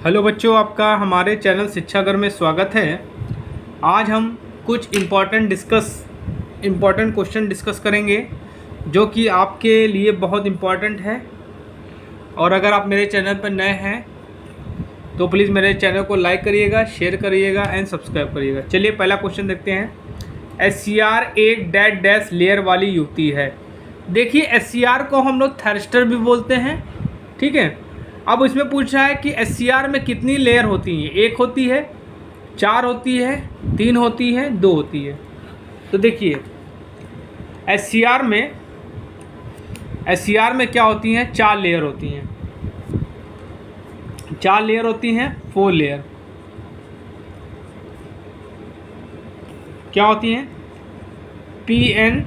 Hello बच्चों, आपका हमारे चैनल शिक्षा घर में स्वागत है। आज हम कुछ इम्पॉर्टेंट क्वेश्चन डिस्कस करेंगे जो कि आपके लिए बहुत इम्पॉर्टेंट है। और अगर आप मेरे चैनल पर नए हैं तो प्लीज़ मेरे चैनल को लाइक करिएगा, शेयर करिएगा एंड सब्सक्राइब करिएगा। चलिए पहला क्वेश्चन देखते हैं। SCR एक डैश डैश लेयर वाली युक्ति है। देखिए SCR को हम लोग थर्स्टर भी बोलते हैं, ठीक है। अब इसमें पूछा है कि SCR में कितनी लेयर होती हैं। 1 होती है, 4 होती है, 3 होती है, 2 होती है। तो देखिए SCR में क्या होती हैं, 4 लेयर होती हैं। 4 लेयर होती हैं, 4 लेयर क्या होती हैं, PN।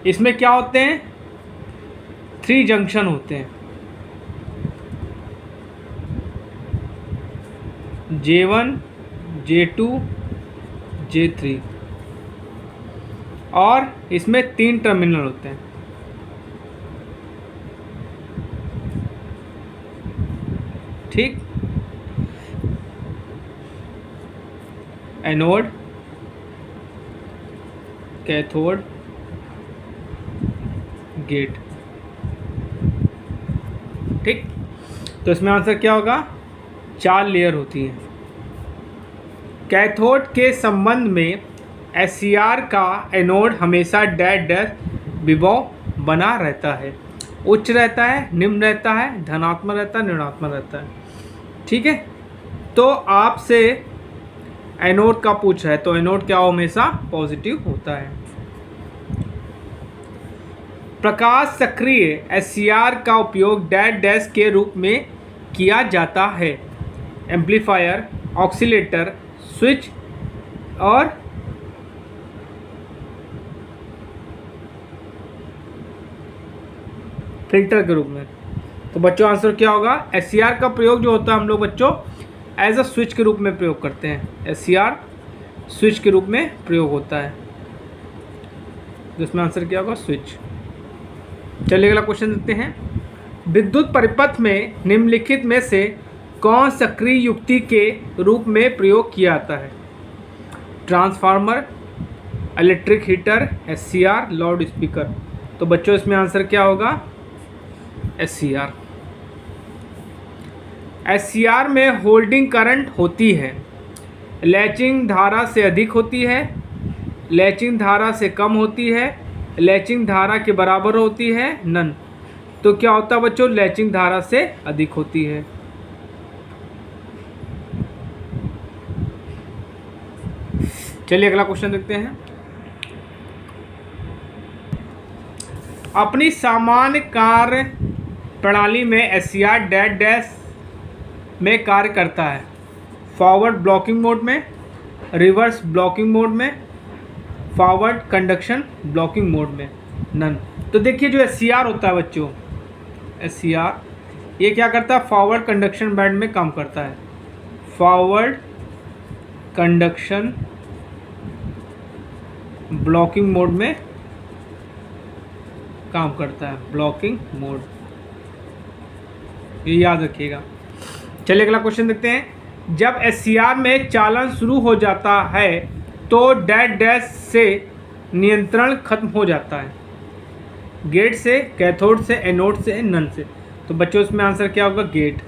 इसमें क्या होते हैं, 3 जंक्शन होते हैं, J1, J2, J3 और इसमें 3 टर्मिनल होते हैं, ठीक। एनोड, कैथोड, गेट, ठीक। तो इसमें आंसर क्या होगा, 4 लेयर होती हैं। कैथोड के संबंध में SCR का एनोड हमेशा डैश डैश विभव बना रहता है। उच्च रहता है, निम्न रहता है, धनात्मक रहता है, ऋणात्मक रहता है, ठीक है। तो आपसे एनोड का पूछा है तो एनोड क्या हमेशा पॉजिटिव होता है। प्रकाश सक्रिय SCR का उपयोग डैश डैश के रूप में किया जाता है। एम्पलीफायर, ऑक्सीलेटर, स्विच और फिल्टर के रूप में। तो बच्चों आंसर क्या होगा, SCR का प्रयोग जो होता है हम लोग बच्चों एज अ स्विच के रूप में प्रयोग करते हैं। SCR स्विच के रूप में प्रयोग होता है, जिसमें आंसर क्या होगा, स्विच। चलिए अगला क्वेश्चन देखते हैं। विद्युत परिपथ में निम्नलिखित में से कौन सक्रिय युक्ति के रूप में प्रयोग किया जाता है। Transformer, electric heater, SCR, loud speaker. तो बच्चों इसमें आंसर क्या होगा, SCR। SCR में होल्डिंग करंट होती है, लैचिंग धारा से अधिक होती है, लैचिंग धारा से कम होती है, लैचिंग धारा के बराबर होती है, नन। तो क्या होता है बच्चों, लैचिंग धारा से अधिक होती है। चलिए अगला क्वेश्चन देखते हैं। अपनी सामान्य कार्य प्रणाली में SCR डैश डैश में कार्य करता है। फॉरवर्ड ब्लॉकिंग मोड में, रिवर्स ब्लॉकिंग मोड में, फॉरवर्ड कंडक्शन ब्लॉकिंग मोड में, नन। तो देखिए जो SCR होता है बच्चों, SCR ये क्या करता है, फॉरवर्ड कंडक्शन बैंड में काम करता है। फॉरवर्ड कंडक्शन ब्लॉकिंग मोड में काम करता है, ब्लॉकिंग मोड, ये याद रखिएगा। चलिए अगला क्वेश्चन देखते हैं। जब SCR में चालन शुरू हो जाता है तो डैश डैश से नियंत्रण खत्म हो जाता है। गेट से, कैथोड से, एनोड से, नन से। तो बच्चों इसमें आंसर क्या होगा, गेट।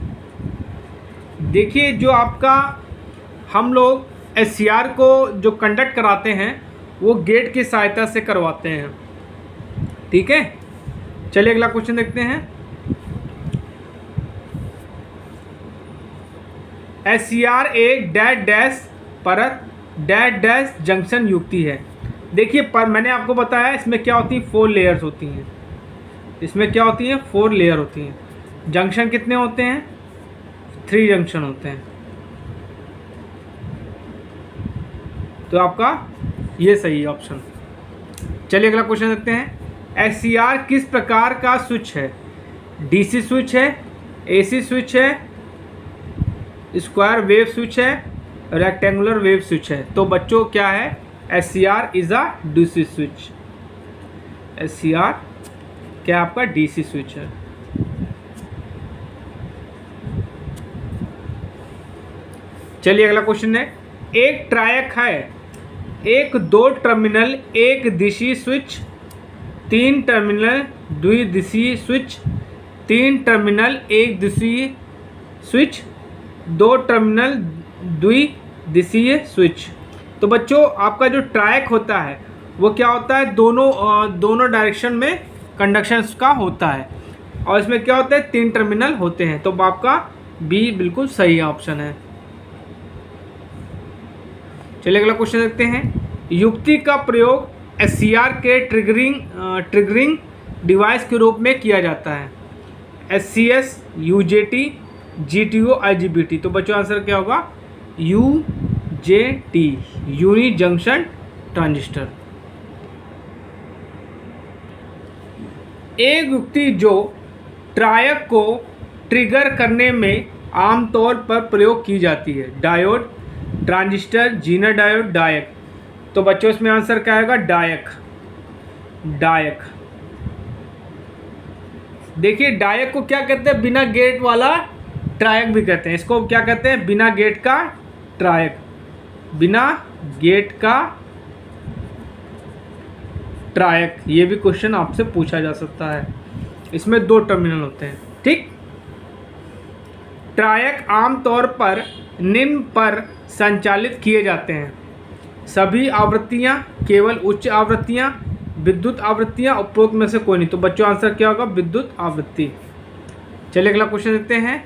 देखिए जो आपका हम लोग SCR को जो कंडक्ट कराते हैं वो गेट की सहायता से करवाते हैं, ठीक है। चलिए अगला क्वेश्चन देखते हैं। SCR एक डैश डैश परत डैश डैश जंक्शन युक्ति है। देखिए पर मैंने आपको बताया इसमें क्या होती है, 4 लेयर्स होती हैं। इसमें क्या होती हैं, 4 लेयर होती हैं। जंक्शन कितने होते हैं, 3 जंक्शन होते हैं। तो आपका ये सही है ऑप्शन। चलिए अगला क्वेश्चन देखते हैं। SCR किस प्रकार का स्विच है। DC स्विच है, AC स्विच है, स्क्वायर वेव स्विच है, रेक्टेंगुलर वेव स्विच है। तो बच्चों क्या है, SCR is a DC switch. SCR क्या आपका DC स्विच है। चलिए अगला क्वेश्चन है, एक ट्रायक है, एक 2 टर्मिनल एक दिशीय स्विच, 3 टर्मिनल द्विदिशीय स्विच, 3 टर्मिनल एक दिशीय स्विच, 2 टर्मिनल द्विदिशीय स्विच। तो बच्चों आपका जो ट्रायक होता है वो क्या होता है, दोनों डायरेक्शन में कंडक्शन का होता है, और इसमें क्या होता है 3 टर्मिनल होते हैं। तो आपका बी बिल्कुल सही ऑप्शन है। चलिए अगला क्वेश्चन देखते हैं, युक्ति का प्रयोग एससीआर के ट्रिगरिंग डिवाइस के रूप में किया जाता है, एससीएस, यूजेटी, जीटीओ, आईजीबीटी। तो बच्चों आंसर क्या होगा, यूजेटी, यूनि जंक्शन ट्रांजिस्टर। एक युक्ति जो ट्रायक को ट्रिगर करने में आमतौर पर प्रयोग की जाती है, डायोड, ट्रांजिस्टर, जीनर डायोड, डायक। तो बच्चों इसमें आंसर क्या आएगा, डायक। डायक देखिए, डायक को क्या कहते हैं, बिना गेट वाला ट्रायक भी कहते हैं। इसको क्या कहते हैं, बिना गेट का ट्रायक, बिना गेट का ट्रायक। ये भी क्वेश्चन आपसे पूछा जा सकता है। इसमें 2 टर्मिनल होते हैं, ठीक। ट्रायक आमतौर पर निम्न पर संचालित किए जाते हैं, सभी आवृत्तियां, केवल उच्च आवृत्तियां, विद्युत आवृत्तियां, उपरोक्त में से कोई नहीं। तो बच्चों आंसर क्या होगा, विद्युत आवृत्ति। चलिए अगला क्वेश्चन देखते हैं,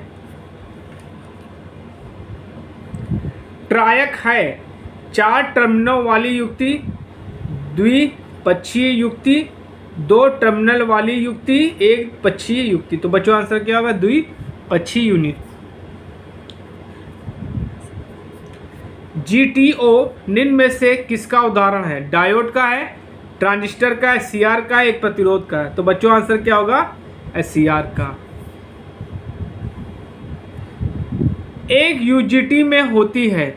ट्रायक है 4 टर्मिनल वाली युक्ति, द्विपक्षीय युक्ति, 2 टर्मिनल वाली युक्ति, एक पक्षीय युक्ति। तो बच्चों आंसर क्या होगा, द्विपक्षीय यूनिट। जीटीओ निम्न में से किसका उदाहरण है, डायोड का है, ट्रांजिस्टर का है, सीआर का है, एक प्रतिरोध का है। तो बच्चों आंसर क्या होगा, सीआर का। एक यूजीटी में होती है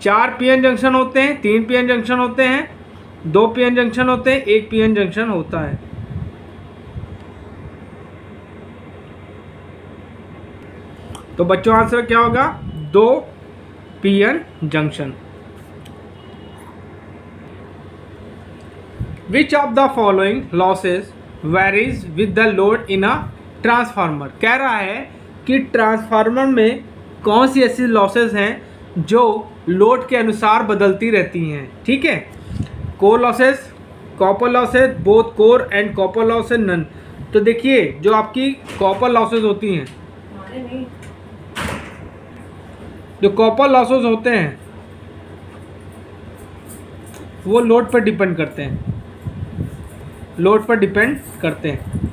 4 पीएन जंक्शन होते हैं, 3 पीएन जंक्शन होते हैं, 2 पीएन जंक्शन होते हैं, 1 पीएन जंक्शन होता है। तो बच्चों आंसर क्या होगा, 2 PN junction. Which of the following losses varies with the load in a transformer. कह रहा है कि ट्रांसफार्मर में कौन सी ऐसी लॉसेस हैं जो लोड के अनुसार बदलती रहती हैं, ठीक है। Core losses, copper losses, both core and copper losses, none. तो देखिए जो आपकी कॉपर लॉसेस होती हैं, जो कॉपर लॉसेस होते हैं वो लोड पर डिपेंड करते हैं, लोड पर डिपेंड करते हैं।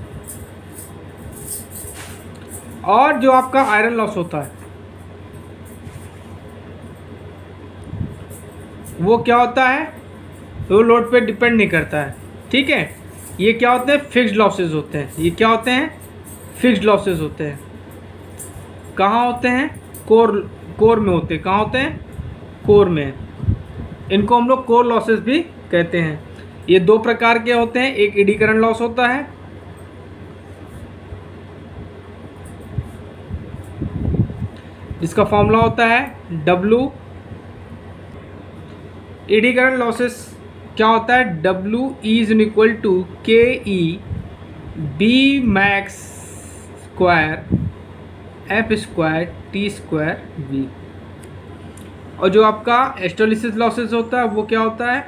और जो आपका आयरन लॉस होता है वो क्या होता है, वो लोड पे डिपेंड नहीं करता है, ठीक है। ये क्या होते हैं, फिक्स्ड लॉसेस होते हैं। ये क्या होते हैं, फिक्स्ड लॉसेस होते हैं। कहाँ होते हैं, कोर में होते हैं। कहाँ होते हैं, कोर में। इनको हम लोग कोर लॉसेस भी कहते हैं। ये 2 प्रकार के होते हैं, एक एडी करंट लॉस होता है, जिसका फॉर्मूला होता है W। एडी करंट लॉसेस क्या होता है, W is equal to KE B max square F square T square V। और जो आपका हिस्टैरिसीस लॉसेस होता है वो क्या होता है,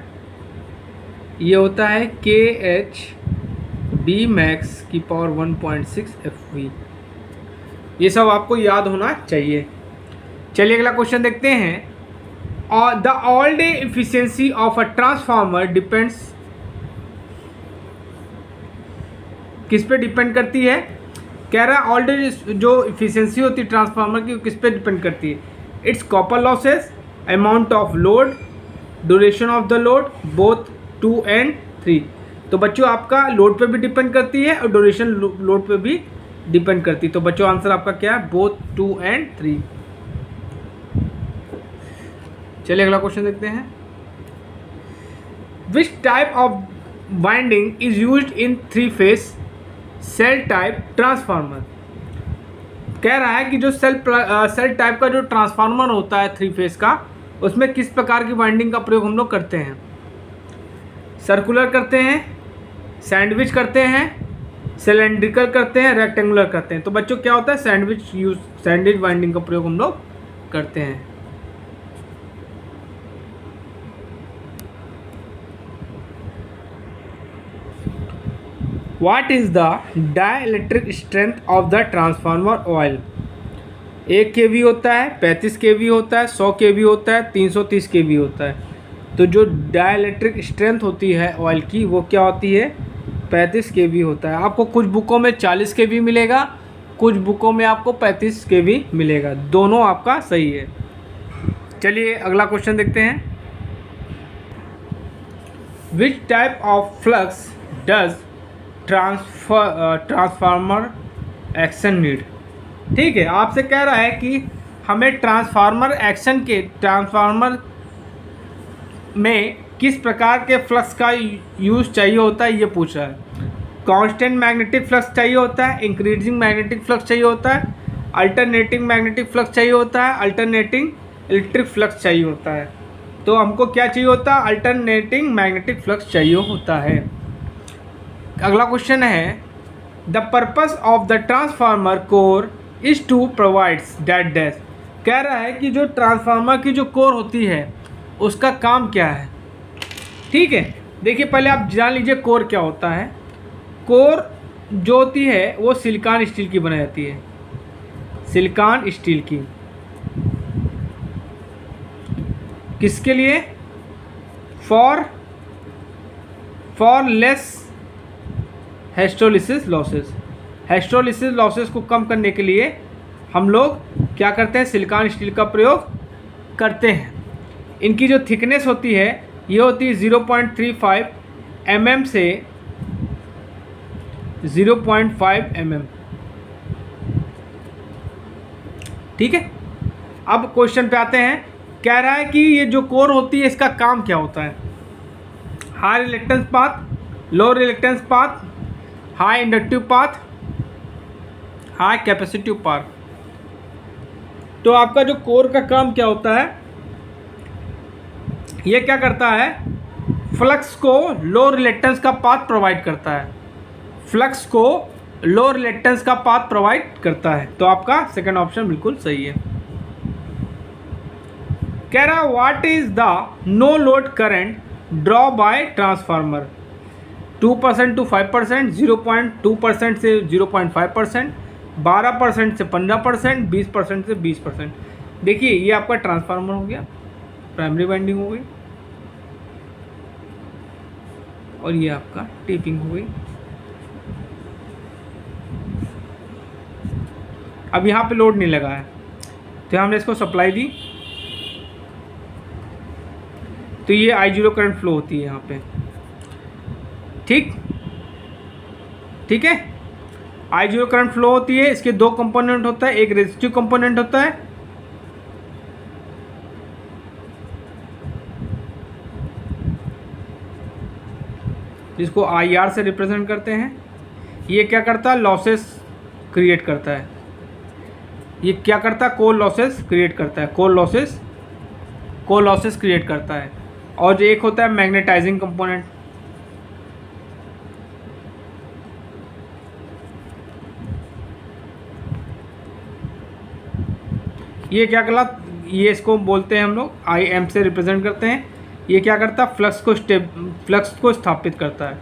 ये होता है KH B मैक्स की पावर 1.6 FV। ये सब आपको याद होना चाहिए। चलिए अगला क्वेश्चन देखते हैं, और the all day efficiency of a transformer depends, किस पे डिपेंड करती है। कह रहा है ऑल डे जो एफिशिएंसी होती है ट्रांसफार्मर की, किस पे डिपेंड करती है, it's copper losses, amount of load, duration of the load, both 2 and 3। तो बच्चों आपका लोड पे भी डिपेंड करती है और ड्यूरेशन लोड पे भी डिपेंड करती है। तो बच्चों आंसर आपका क्या है, बोथ 2 and 3। चलिए अगला क्वेश्चन देखते हैं, which type of winding is used in 3 phase shell type transformer. कह रहा है कि जो सेल टाइप का जो ट्रांसफार्मर होता है 3 फेज का, उसमें किस प्रकार की वाइंडिंग का प्रयोग हम लोग करते हैं। सर्कुलर करते हैं, सैंडविच करते हैं, सिलेंड्रिकल करते हैं, रेक्टेंगुलर करते हैं। तो बच्चों क्या होता है, सैंडविच वाइंडिंग का प्रयोग हम लोग करते हैं। What is the dielectric strength of the transformer oil? 1 kV होता है, 35 kV होता है, 100 kV होता है, 330 kV होता है। तो जो डाइलेक्ट्रिक स्ट्रेंथ होती है ऑयल की वो क्या होती है, 35 kV होता है। आपको कुछ बुकों में 40 kV मिलेगा, कुछ बुकों में आपको 35 kV मिलेगा, दोनों आपका सही है। चलिए अगला क्वेश्चन देखते हैं। Which type of flux does transformer action need. ठीक है, आपसे कह रहा है कि हमें ट्रांसफार्मर में किस प्रकार के फ्लक्स का यूज़ चाहिए होता है, ये पूछ रहा है। कांस्टेंट मैग्नेटिक फ्लक्स चाहिए होता है, इंक्रीजिंग मैग्नेटिक फ्लक्स चाहिए होता है, अल्टरनेटिंग मैग्नेटिक फ्लक्स चाहिए होता है, अल्टरनेटिंग इलेक्ट्रिक फ्लक्स चाहिए होता है। तो हमको क्या चाहिए होता है, अल्टरनेटिंग मैग्नेटिक फ्लक्स चाहिए होता है। अगला क्वेश्चन है, the purpose of the transformer core is to provides that dash. कह रहा है कि जो ट्रांसफार्मर की जो कोर होती है उसका काम क्या है। ठीक है, देखिए पहले आप जान लीजिए कोर क्या होता है। कोर जो होती है वो सिलिकॉन स्टील की बनाई जाती है, सिलिकॉन स्टील की। किसके लिए, फॉर लेस हिस्टोलिसिस लॉसेस। हिस्टोलिसिस लॉसेस को कम करने के लिए हम लोग क्या करते हैं, सिलिकॉन स्टील का प्रयोग करते हैं। इनकी जो थिकनेस होती है ये होती है 0.35 mm से 0.5 mm। ठीक है, अब क्वेश्चन पे आते हैं। कह रहा है कि ये जो कोर होती है इसका काम क्या होता है। High reluctance path, low reluctance path, high inductive path, high capacitive path. तो आपका जो कोर का काम क्या होता है, ये क्या करता है, फ्लक्स को लो रिलेक्टेंस का पाथ प्रोवाइड करता है, फ्लक्स को लो रिलेक्टेंस का पाथ प्रोवाइड करता है। तो आपका सेकंड ऑप्शन बिल्कुल सही है। कह रहा है what is the no load current draw by transformer. 2% to 5%, 0.2% से 0.5%, 12% से 15%, 20% से 20%। देखिए ये आपका ट्रांसफार्मर हो गया, प्राइमरी वाइंडिंग हो गई, और ये आपका टेपिंग हो गई। अब यहाँ पे लोड नहीं लगा है तो हमने इसको सप्लाई दी, तो ये I0 करंट फ्लो होती है यहाँ पे। ठीक है, I0 करंट फ्लो होती है। इसके दो कंपोनेंट होता है, एक रेजिस्टिव कंपोनेंट होता है, जिसको IR से रिप्रेजेंट करते हैं। ये क्या करता है, लॉसेस क्रिएट करता है। ये क्या करता है, कोर लॉसेस क्रिएट करता है, कोर लॉसेस क्रिएट करता है। और जो एक होता है मैग्नेटाइजिंग कंपोनेंट। ये क्या करता, ये इसको बोलते हैं हम लोग IM से रिप्रेजेंट करते हैं। ये क्या करता है, फ्लक्स को स्थापित करता है,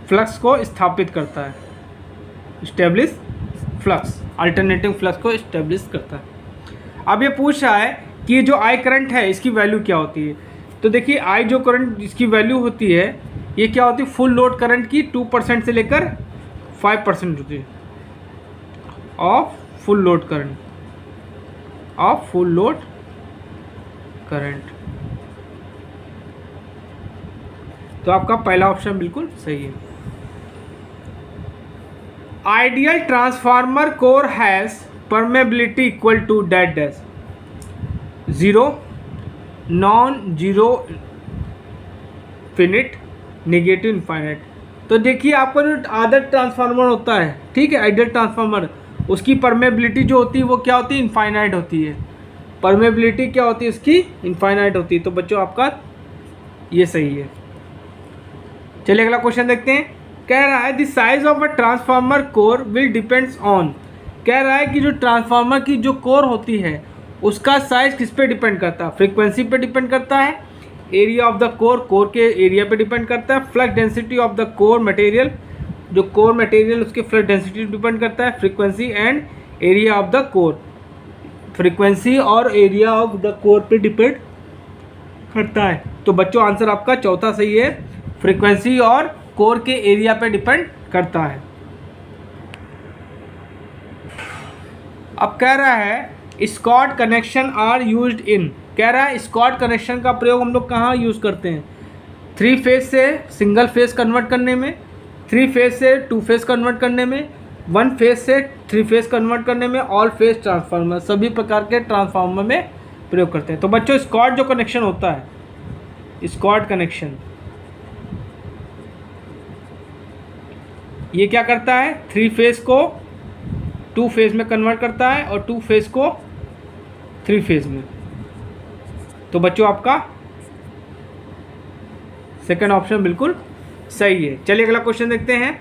फ्लक्स को स्थापित करता है, स्टेब्लिश फ्लक्स, अल्टरनेटिंग फ्लक्स को स्टेब्लिश करता है। अब ये पूछ रहा है कि जो I करंट है इसकी वैल्यू क्या होती है। तो देखिए I जो करंट इसकी वैल्यू होती है ये क्या होती है, फुल लोड करंट की 2% से लेकर 5% होती है ऑफ फुल लोड करंट। तो आपका पहला ऑप्शन बिल्कुल सही है। Ideal transformer core has permeability equal to that dash, 0, non zero, finite, negative, infinite. तो देखिए आपका जो आदर्श ट्रांसफार्मर होता है, ठीक है, आइडियल ट्रांसफार्मर, उसकी परमेबिलिटी जो होती है वो क्या होती है, इनफाइनाइट होती है। परमेबिलिटी क्या होती है उसकी, इनफाइनाइट होती है। तो बच्चों आपका ये सही है। चलिए अगला क्वेश्चन देखते हैं। कह रहा है the size of a transformer core will depends on, कह रहा है कि जो ट्रांसफार्मर की जो कोर होती है उसका साइज किस पे डिपेंड करता है, फ्रीक्वेंसी पे डिपेंड करता है, area of the core, core के एरिया पे डिपेंड करता है, flux density of the core material, जो कोर मटेरियल उसके फ्लक्स डेंसिटी डिपेंड करता है, frequency and area of the core, frequency और एरिया ऑफ द कोर पे डिपेंड करता है। तो बच्चों आंसर आपका चौथा सही है, फ्रीक्वेंसी और कोर के एरिया पे डिपेंड करता है। अब कह रहा है Scott connection are used in, कह रहा है स्कॉट कनेक्शन का प्रयोग हम लोग कहाँ यूज़ करते हैं, 3 फेज से सिंगल फेज कन्वर्ट करने में, 3 फेज से 2 फेज कन्वर्ट करने में, 1 फेज से 3 फेज कन्वर्ट करने में, ऑल फेज ट्रांसफार्मर, सभी प्रकार के ट्रांसफार्मर में प्रयोग करते हैं। तो बच्चों स्कॉट जो कनेक्शन होता है, स्कॉट कनेक्शन ये क्या करता है, 3 फेज को 2 फेज में कन्वर्ट करता है और 2 फेज को 3 फेज में। तो बच्चों आपका सेकंड ऑप्शन बिल्कुल सही है। चलिए अगला क्वेश्चन देखते हैं।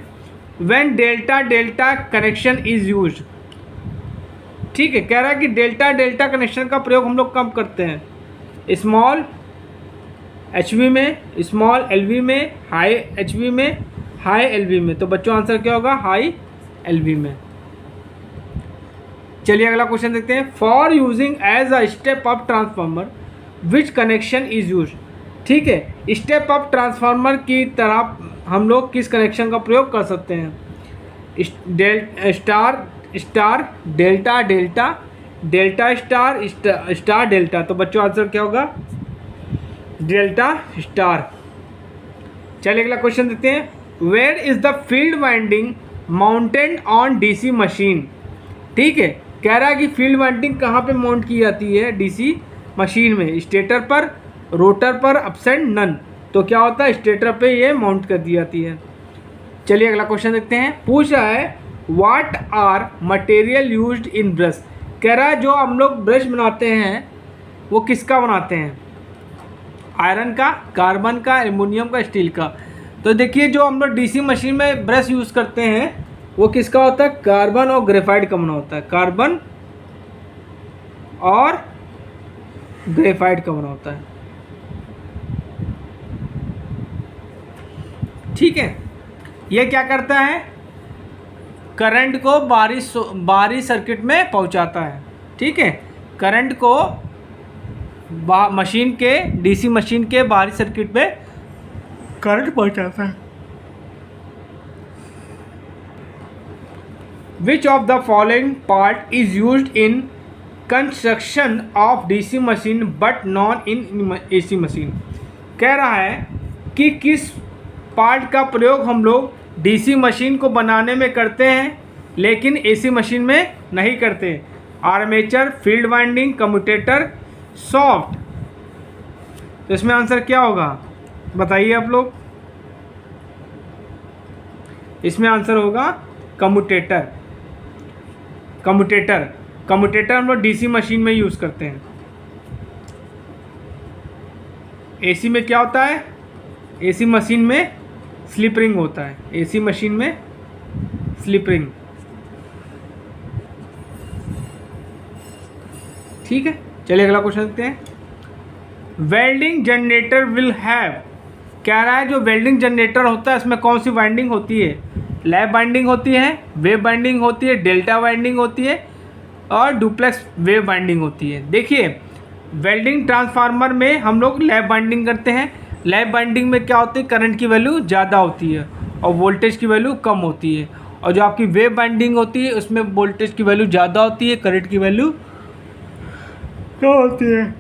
When delta delta connection is used, ठीक है, कह रहा है कि डेल्टा डेल्टा कनेक्शन का प्रयोग हम लोग कब करते हैं, स्मॉल एचवी में, स्मॉल एलवी में, हाई एचवी में, हाई एलवी में। तो बच्चों आंसर क्या होगा, हाई एलवी में। चलिए अगला क्वेश्चन देखते हैं। For using as a step up transformer which connection is use, ठीक है, स्टेप अप ट्रांसफार्मर की तरह हम लोग किस कनेक्शन का प्रयोग कर सकते हैं, star star, delta delta, delta star, star delta. तो बच्चों आंसर क्या होगा, डेल्टा स्टार। चलिए अगला क्वेश्चन देखते हैं। Where is the field winding mounted on DC machine, ठीक है, कह रहा है कि फील्ड वाइंडिंग कहाँ पे माउंट की जाती है डीसी मशीन में, स्टेटर पर, रोटर पर, अपसेंट नन। तो क्या होता है, स्टेटर पे ये माउंट कर दी जाती है। चलिए अगला क्वेश्चन देखते हैं। पूछ रहा है what are material used in brush, कह रहा है जो हम लोग ब्रश बनाते हैं वो किसका बनाते हैं, आयरन का, कार्बन का, एल्युमिनियम का, स्टील का। तो देखिए जो हम लोग डीसी मशीन में ब्रश यूज़ करते हैं वो किसका होता है, कार्बन और ग्रेफाइट का बना होता है, कार्बन और ग्रेफाइट का बना होता है, ठीक है। ये क्या करता है, करंट को बाहरी सर्किट में पहुंचाता है, ठीक है, करंट को मशीन के, डीसी मशीन के बाहरी सर्किट में करंट पहुंचाता है। Which of the following part is used in construction of DC machine but not in AC machine, कह रहा है कि किस पार्ट का प्रयोग हम लोग डीसी मशीन को बनाने में करते हैं लेकिन एसी मशीन में नहीं करते, armature, field winding, commutator, soft. तो इसमें आंसर क्या होगा बताइए आप लोग, इसमें आंसर होगा कम्यूटेटर। कम्यूटेटर हम लोग डीसी मशीन में यूज़ करते हैं। एसी में क्या होता है, एसी मशीन में स्लिप रिंग होता है, एसी मशीन में स्लिप रिंग, ठीक है। चलिए अगला क्वेश्चन देखते हैं। वेल्डिंग जनरेटर विल हैव, कह रहा है जो वेल्डिंग जनरेटर होता है इसमें कौन सी वाइंडिंग होती है, लैप वाइंडिंग होती है, वेव वाइंडिंग होती है, डेल्टा वाइंडिंग होती है और डुप्लेक्स वेव वाइंडिंग होती है। देखिए वेल्डिंग ट्रांसफार्मर में हम लोग लैप वाइंडिंग करते हैं, लैप वाइंडिंग में क्या होती है, करंट की वैल्यू ज़्यादा होती है और वोल्टेज की वैल्यू कम होती है, और जो आपकी वेव वाइंडिंग होती है उसमें वोल्टेज की वैल्यू ज़्यादा होती है, करंट की वैल्यू क्या होती है।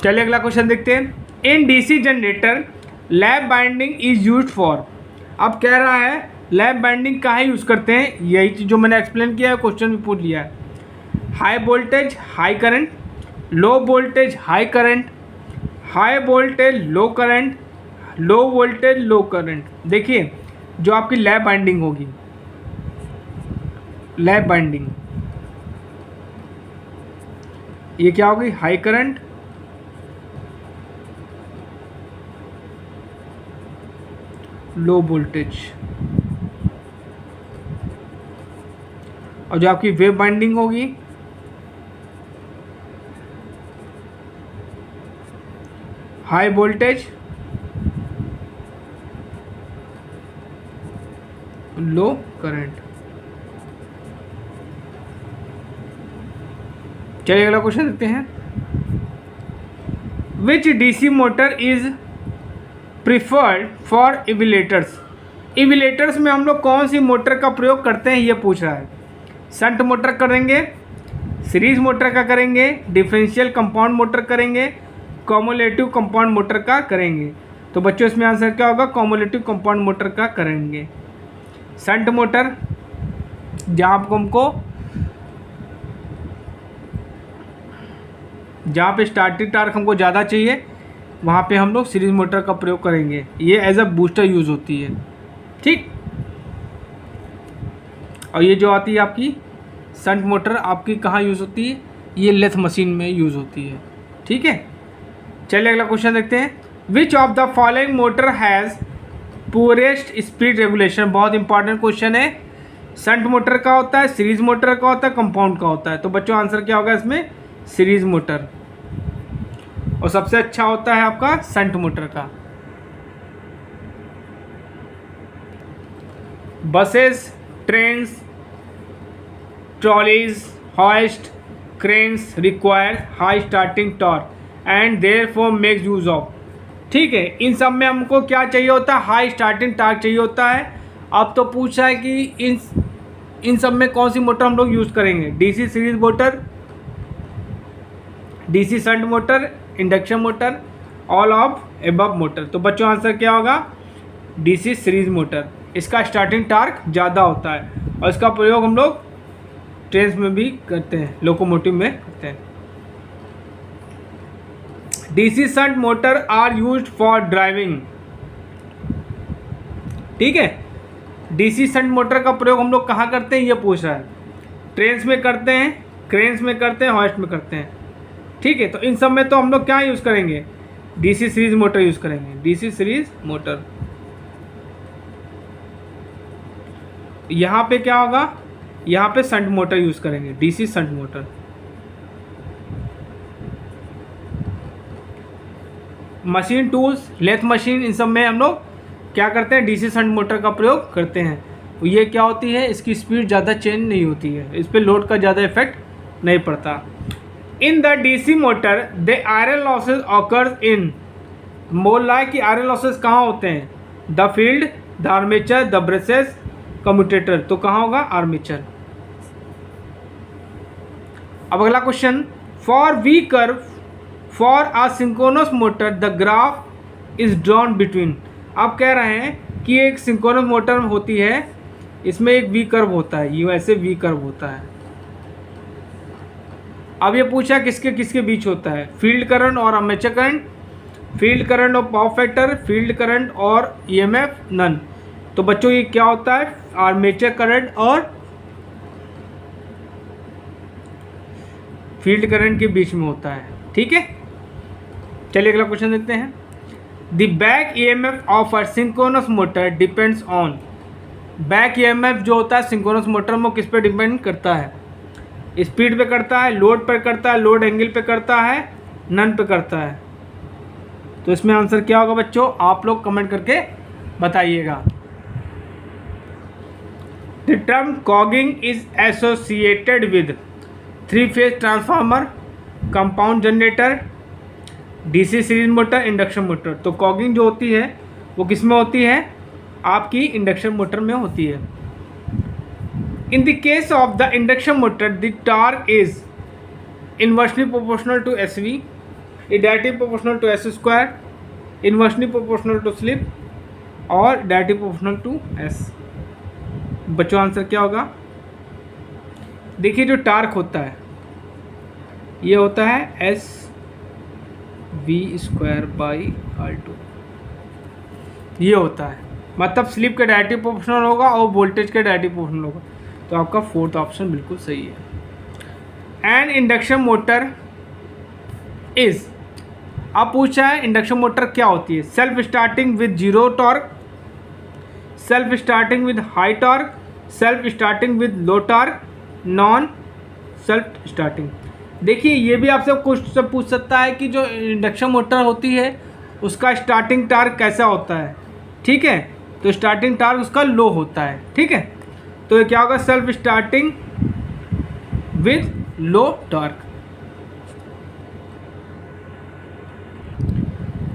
चलिए अगला क्वेश्चन देखते हैं। In DC generator lap winding is used for, अब कह रहा है लैप वाइंडिंग कहाँ यूज़ करते हैं, यही चीज़ जो मैंने एक्सप्लेन किया है, क्वेश्चन भी पूछ लिया है। High voltage high current, low voltage high current, high voltage low current, low voltage low current. देखिए जो आपकी लैप वाइंडिंग होगी लैप बाइंडिंग, ये क्या होगी? High current, low voltage. और जो आपकी वेव बाइंडिंग होगी हाई वोल्टेज, लो करंट। चलिए अगला क्वेश्चन देखते हैं। Which DC motor is preferred for elevators? Elevators में हम लोग कौन सी मोटर का प्रयोग करते हैं ये पूछ रहा है। शंट मोटर करेंगे, सीरीज मोटर का करेंगे, डिफरेंशियल कंपाउंड मोटर करेंगे, कॉमुलेटिव कंपाउंड मोटर का करेंगे। तो बच्चों इसमें आंसर क्या होगा? कॉमुलेटिव कंपाउंड मोटर का करेंगे। शंट मोटर जहाँ पे स्टार्टिंग टार्क हमको ज़्यादा चाहिए वहाँ पे हम लोग सीरीज मोटर का प्रयोग करेंगे। ये एज अ बूस्टर यूज़ होती है, ठीक। और ये जो आती है आपकी शंट मोटर आपकी कहाँ यूज़ होती है? ये लेथ मशीन में यूज़ होती है, ठीक है। चलिए अगला क्वेश्चन देखते हैं। विच of the following motor has poorest speed regulation? बहुत इंपॉर्टेंट क्वेश्चन है। शंट मोटर का होता है, सीरीज मोटर का होता है, कंपाउंड का होता है। तो बच्चों आंसर क्या होगा इसमें? Series motor. और सबसे अच्छा होता है आपका शंट मोटर का। Buses, trains, trolleys, hoist, cranes require high starting torque and therefore makes use of, ठीक है। इन सब में हमको क्या चाहिए होता है? हाई स्टार्टिंग टॉर्क चाहिए होता है। अब तो पूछा है कि इन सब में कौन सी मोटर हम लोग यूज़ करेंगे? DC series motor, DC shunt motor, induction motor, all of above motor. तो बच्चों आंसर क्या होगा? DC series motor. इसका स्टार्टिंग टार्क ज़्यादा होता है और इसका प्रयोग हम लोग ट्रेन्स में भी करते हैं, लोकोमोटिव में करते हैं। DC shunt motor are used for driving, ठीक है। डीसी शंट मोटर का प्रयोग हम लोग कहाँ करते हैं ये पूछ रहा है। ट्रेन्स में करते हैं, क्रेन्स में करते हैं, हॉइस्ट में करते हैं, ठीक है। तो इन सब में तो हम लोग क्या यूज़ करेंगे? डीसी सीरीज मोटर यूज़ करेंगे, डीसी सीरीज मोटर। यहाँ पे क्या होगा? यहाँ पे शंट मोटर यूज़ करेंगे, DC shunt motor. Machine tools, lathe machine, इन सब में हम लोग क्या करते हैं? डीसी शंट मोटर का प्रयोग करते हैं। तो ये क्या होती है? इसकी स्पीड ज़्यादा चेंज नहीं होती है, इस पर लोड का ज़्यादा इफेक्ट नहीं पड़ता। In the DC motor the iron losses occurs in, बोल रहा है कि आयरन लॉसेज कहाँ होते हैं? The field, the armature, the brushes, commutator. तो कहाँ होगा? आर्मेचर। अब अगला question. For V curve for a synchronous motor the graph is drawn between. आप कह रहे हैं कि एक सिंक्रोनस मोटर होती है, इसमें एक वी कर्व होता है, ये वैसे वी कर्व होता है। अब ये पूछा किसके किसके बीच होता है? फील्ड करंट और आर्मेचर करंट, फील्ड करंट और पावर फैक्टर, फील्ड करंट और ईएमएफ, नन। तो बच्चों ये क्या होता है? आर्मेचर करंट और फील्ड करंट के बीच में होता है, ठीक है। चलिए अगला क्वेश्चन देखते हैं। The back EMF of a synchronous motor depends on. Back EMF जो होता है सिंक्रोनस मोटर में किस पे डिपेंड करता है? स्पीड पे करता है, लोड पर करता है, लोड एंगल पे करता है, नन पे करता है। तो इसमें आंसर क्या होगा बच्चों? आप लोग कमेंट करके बताइएगा। The term cogging is associated with 3 phase transformer, compound generator, DC series motor, induction motor. तो कॉगिंग जो होती है वो किस में होती है? आपकी इंडक्शन मोटर में होती है। In the case of the induction motor, the torque is inversely proportional to SV, directly proportional to S square, inversely proportional to slip और directly proportional to S। बच्चों आंसर क्या होगा? देखिए जो टार्क होता है ये होता है S V square by R2, ये होता है। मतलब स्लिप के डायरेक्टली प्रोपोर्शनल होगा और वोल्टेज के डायरेक्टली प्रोपोर्शनल होगा। तो आपका फोर्थ ऑप्शन बिल्कुल सही है। एन इंडक्शन मोटर इज, अब पूछा है इंडक्शन मोटर क्या होती है। Self starting with zero torque, self starting with high torque, self starting with low torque, non self starting. देखिए ये भी आपसे कुछ सब पूछ सकता है कि जो इंडक्शन मोटर होती है उसका स्टार्टिंग टार्क कैसा होता है, ठीक है। तो स्टार्टिंग टार्क उसका लो होता है, ठीक है। तो ये क्या होगा, self starting with low torque.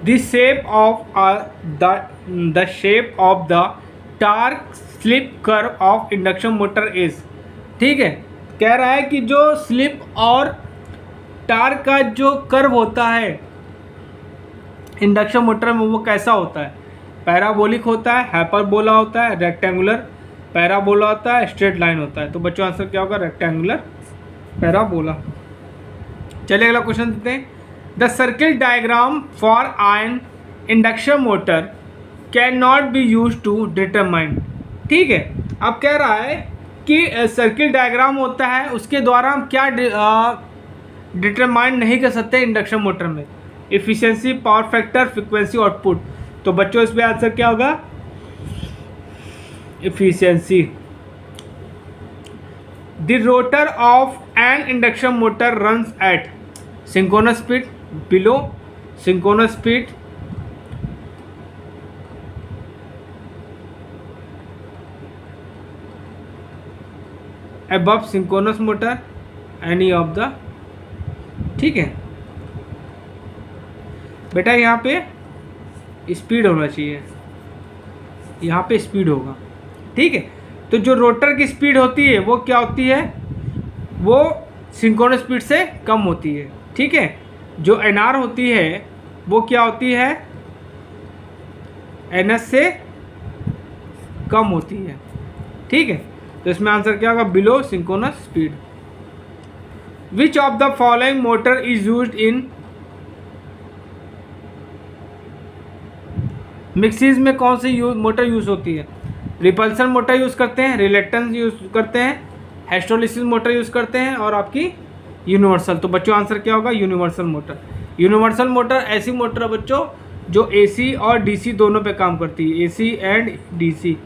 The shape of the torque slip curve of induction motor is, ठीक है। कह रहा है कि जो स्लिप और टार्क का जो कर्व होता है इंडक्शन मोटर में वो कैसा होता है। पैराबोलिक होता है, हाइपरबोला होता है, रेक्टेंगुलर पैराबोला होता है, स्ट्रेट लाइन होता है। तो बच्चों आंसर क्या होगा, रेक्टेंगुलर पैराबोला। चलिए अगला क्वेश्चन देते हैं। The circuit diagram for an induction motor can not be use to determine, ठीक है। अब कह रहा है कि सर्किट डायग्राम होता है उसके द्वारा हम क्या डिटरमाइन नहीं कर सकते इंडक्शन मोटर में, efficiency, power factor, frequency, output. तो बच्चों इसमें आंसर क्या होगा, efficiency. The rotor of N induction motor runs at synchronous speed, below synchronous speed, above synchronous motor, any of the, ठीक है बेटा। यहाँ पे स्पीड होना चाहिए, यहाँ पे स्पीड होगा, ठीक है। तो जो रोटर की स्पीड होती है वो क्या होती है, वो सिंक्रोनस स्पीड से कम होती है, ठीक है। जो एनआर होती है वो क्या होती है, एनएस से कम होती है, ठीक है। तो इसमें आंसर क्या होगा, below synchronous speed. Which of the following motor is used in, mixies में कौन सी मोटर यूज होती है। रिपल्सन मोटर यूज करते हैं, रिलेक्टेंस यूज करते हैं, हिस्टोलिसिस मोटर यूज करते हैं, और आपकी यूनिवर्सल। तो बच्चों आंसर क्या होगा, यूनिवर्सल मोटर। यूनिवर्सल मोटर ऐसी मोटर है बच्चों जो एसी और डीसी दोनों पे काम करती है, AC and DC.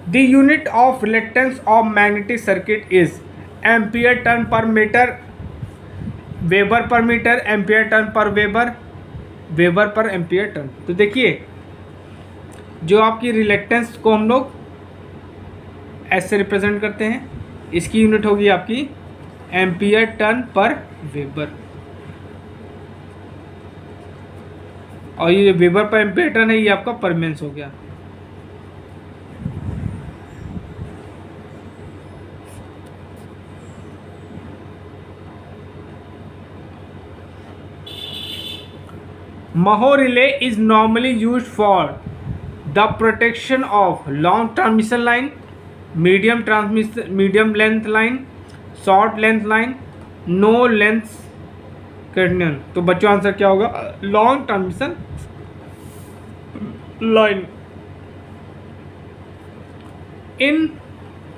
The unit of reluctance of magnetic circuit is ampere turn per metre, weber per metre, ampere turn per weber, weber per ampere turn. तो देखिए जो आपकी रिलेक्टेंस को हम लोग ऐसे रिप्रेजेंट करते हैं, इसकी यूनिट होगी आपकी एम्पियर टर्न पर वेबर, और ये वेबर पर एम्पियर टर्न है ये आपका परमेंस हो गया। Maho relay is normally used for the protection of long transmission line, medium length line, short length line, no length canyon। तो बच्चों आंसर क्या होगा, long transmission line. In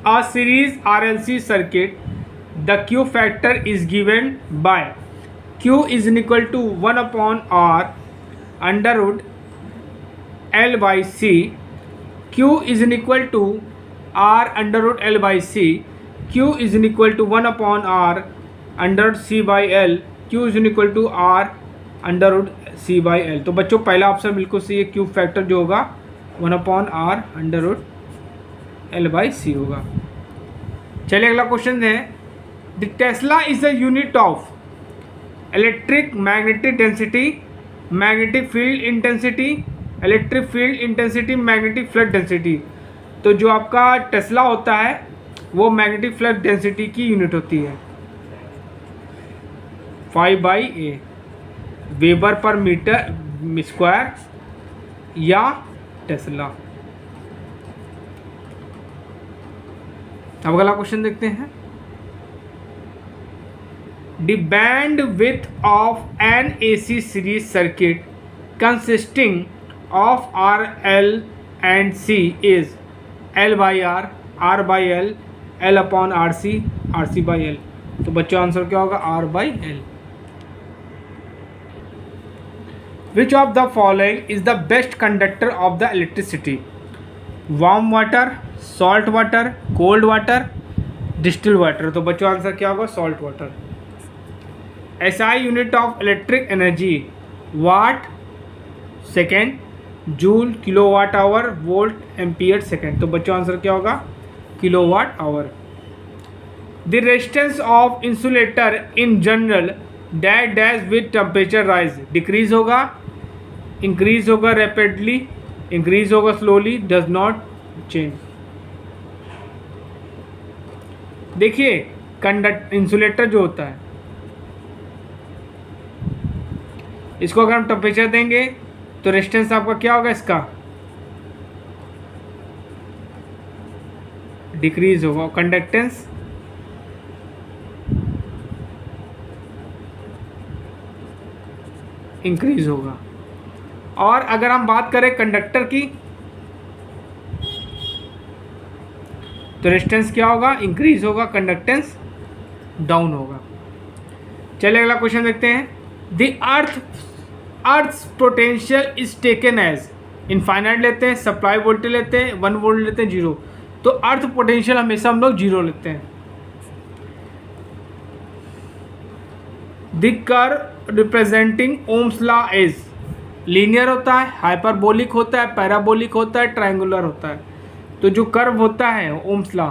a series RLC circuit, the Q factor is given by Q is equal to 1 upon R under root L by C, Q is equal to R under root L by C, Q is equal to 1 upon R under root C by L, Q is equal to R under root C by L। तो बच्चों पहला option बिल्कुल सही है, Q factor जो होगा 1 upon R under root L by C होगा। चलिए अगला क्वेश्चन है। The Tesla is the unit of electric magnetic density, magnetic field intensity, electric field intensity, magnetic flux density. तो जो आपका टेस्ला होता है वो मैग्नेटिक फ्लक्स डेंसिटी की यूनिट होती है 5/A, weber per metre square या टेस्ला। अब अगला क्वेश्चन देखते हैं। The bandwidth of an AC series circuit consisting of R, L and C is L by R, R by L, L upon RC, RC by L। तो बच्चों answer क्या होगा? R by L। Which of the following is the best conductor of the electricity? Warm water, salt water, cold water, distilled water। तो बच्चों answer क्या होगा? salt water। SI unit of electric energy, watt second, joule, kilowatt hour, volt, ampere second. तो बच्चों answer क्या होगा? Kilowatt hour. The resistance of insulator in general dash dash with temperature rise, decrease होगा, increase होगा rapidly, increase होगा slowly, does not change. देखिए इंसुलेटर जो होता है, इसको अगर हम टेम्परेचर देंगे तो रेजिस्टेंस आपका क्या होगा? इसका डिक्रीज होगा, कंडक्टेंस इंक्रीज होगा। और अगर हम बात करें कंडक्टर की तो रेजिस्टेंस क्या होगा? इंक्रीज होगा, कंडक्टेंस डाउन होगा। चलिए अगला क्वेश्चन देखते हैं। The earth's potential is taken as, infinite लेते हैं, सप्लाई वोल्टेज लेते हैं, 1 वोल्ट लेते हैं, 0। तो अर्थ पोटेंशियल हमेशा हम लोग 0 लेते हैं। The curve representing Ohm's law is, linear होता है, हाइपरबोलिक होता है, पैराबोलिक होता है, ट्रायंगुलर होता है। तो जो कर्व होता है ओम्स लॉ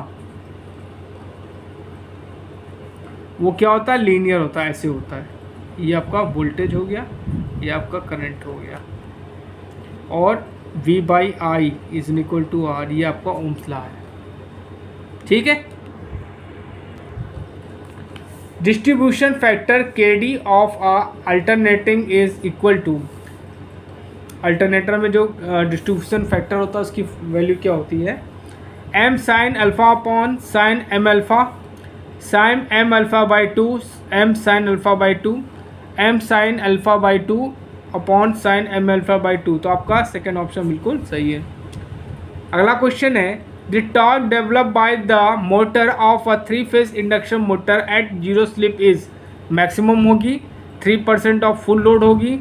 वो क्या होता है? लीनियर होता है, ऐसे होता है। ये आपका वोल्टेज हो गया, ये आपका करंट हो गया, और V by I is equal to R, ये आपका ओम्स लॉ है। ठीक है। Distribution factor KD of alternating is equal to, alternator में जो डिस्ट्रीब्यूशन फैक्टर होता है उसकी वैल्यू क्या होती है? M sine alpha upon sine M alpha, sine M alpha by 2, M sine alpha by 2, M sine alpha by 2 upon sine M alpha by 2। तो आपका सेकेंड ऑप्शन बिल्कुल सही है। अगला क्वेश्चन है, the torque develop by the motor of a 3 phase induction motor eight 0 slip is, maximum होगी, 3% of full load होगी,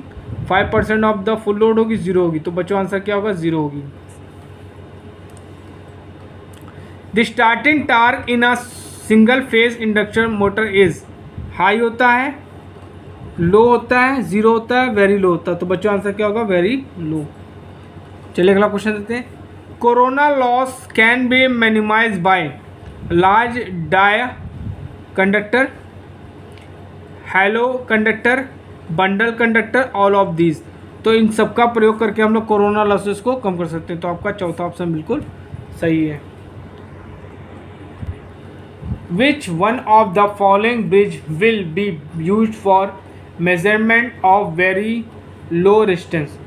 5% of the full load होगी, 0 होगी। तो बच्चों आंसर क्या होगा? 0 होगी। The starting torque in a single phase induction motor is, high होता है, लो होता है, 0 होता है, वेरी लो होता है। तो बच्चों आंसर क्या होगा? Very low. चलिए अगला क्वेश्चन देते हैं। Corona loss can be minimized by large dia conductor, hollow conductor, bundle conductor, all of these. तो इन सब का प्रयोग करके हम लोग कोरोना लॉसेस को कम कर सकते हैं। तो आपका चौथा ऑप्शन बिल्कुल सही है। Which one of the following bridge will be used for measurement of very low resistance?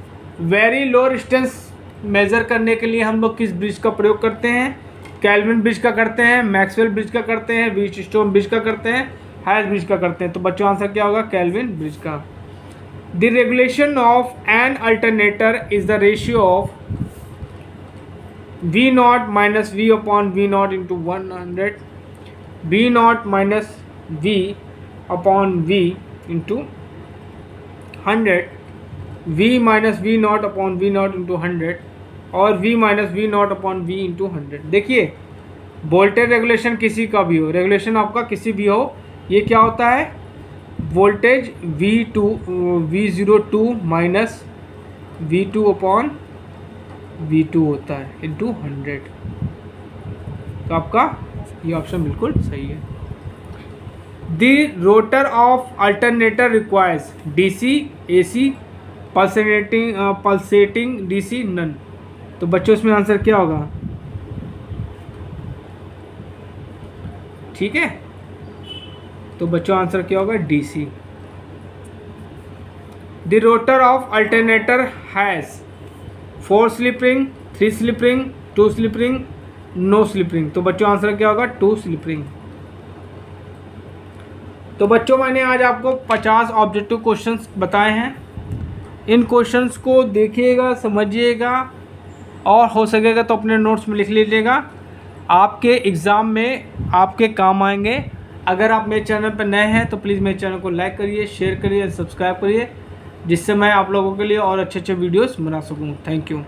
Very low resistance measure करने के लिए हम लोग किस ब्रिज का प्रयोग करते हैं? केल्विन ब्रिज का करते हैं, मैक्सवेल ब्रिज का करते हैं, व्हीटस्टोन ब्रिज का करते हैं, हाइस ब्रिज का करते हैं। तो बच्चों आंसर क्या होगा? केल्विन ब्रिज का। The regulation of an alternator is the ratio of V0 minus V upon V0 into 100, V0 minus V upon V into 100, V minus V0 upon V0 into 100, और V minus V0 upon V into 100। देखिए voltage regulation किसी का भी हो, regulation आपका किसी भी हो, ये क्या होता है? Voltage V02 minus V2 upon V2 होता है इंटू 100। तो आपका ये ऑप्शन बिल्कुल सही है। The rotor of alternator requires DC, AC, pulsating DC, none. तो बच्चों इसमें आंसर क्या होगा? ठीक है, तो बच्चों आंसर क्या होगा? DC। The rotor of alternator has 4 slip ring, 3 slip ring, 2 slip ring, no slip ring. तो बच्चों आंसर क्या होगा? 2 स्लिप रिंग। तो बच्चों मैंने आज आपको 50 ऑब्जेक्टिव क्वेश्चंस बताए हैं। इन क्वेश्चंस को देखिएगा, समझिएगा और हो सकेगा तो अपने नोट्स में लिख लीजिएगा। आपके एग्ज़ाम में आपके काम आएंगे। अगर आप मेरे चैनल पर नए हैं तो प्लीज़ मेरे चैनल को लाइक करिए, शेयर करिए, सब्सक्राइब करिए, जिससे मैं आप लोगों के लिए और अच्छे अच्छे वीडियोस बना सकूँ। Thank you.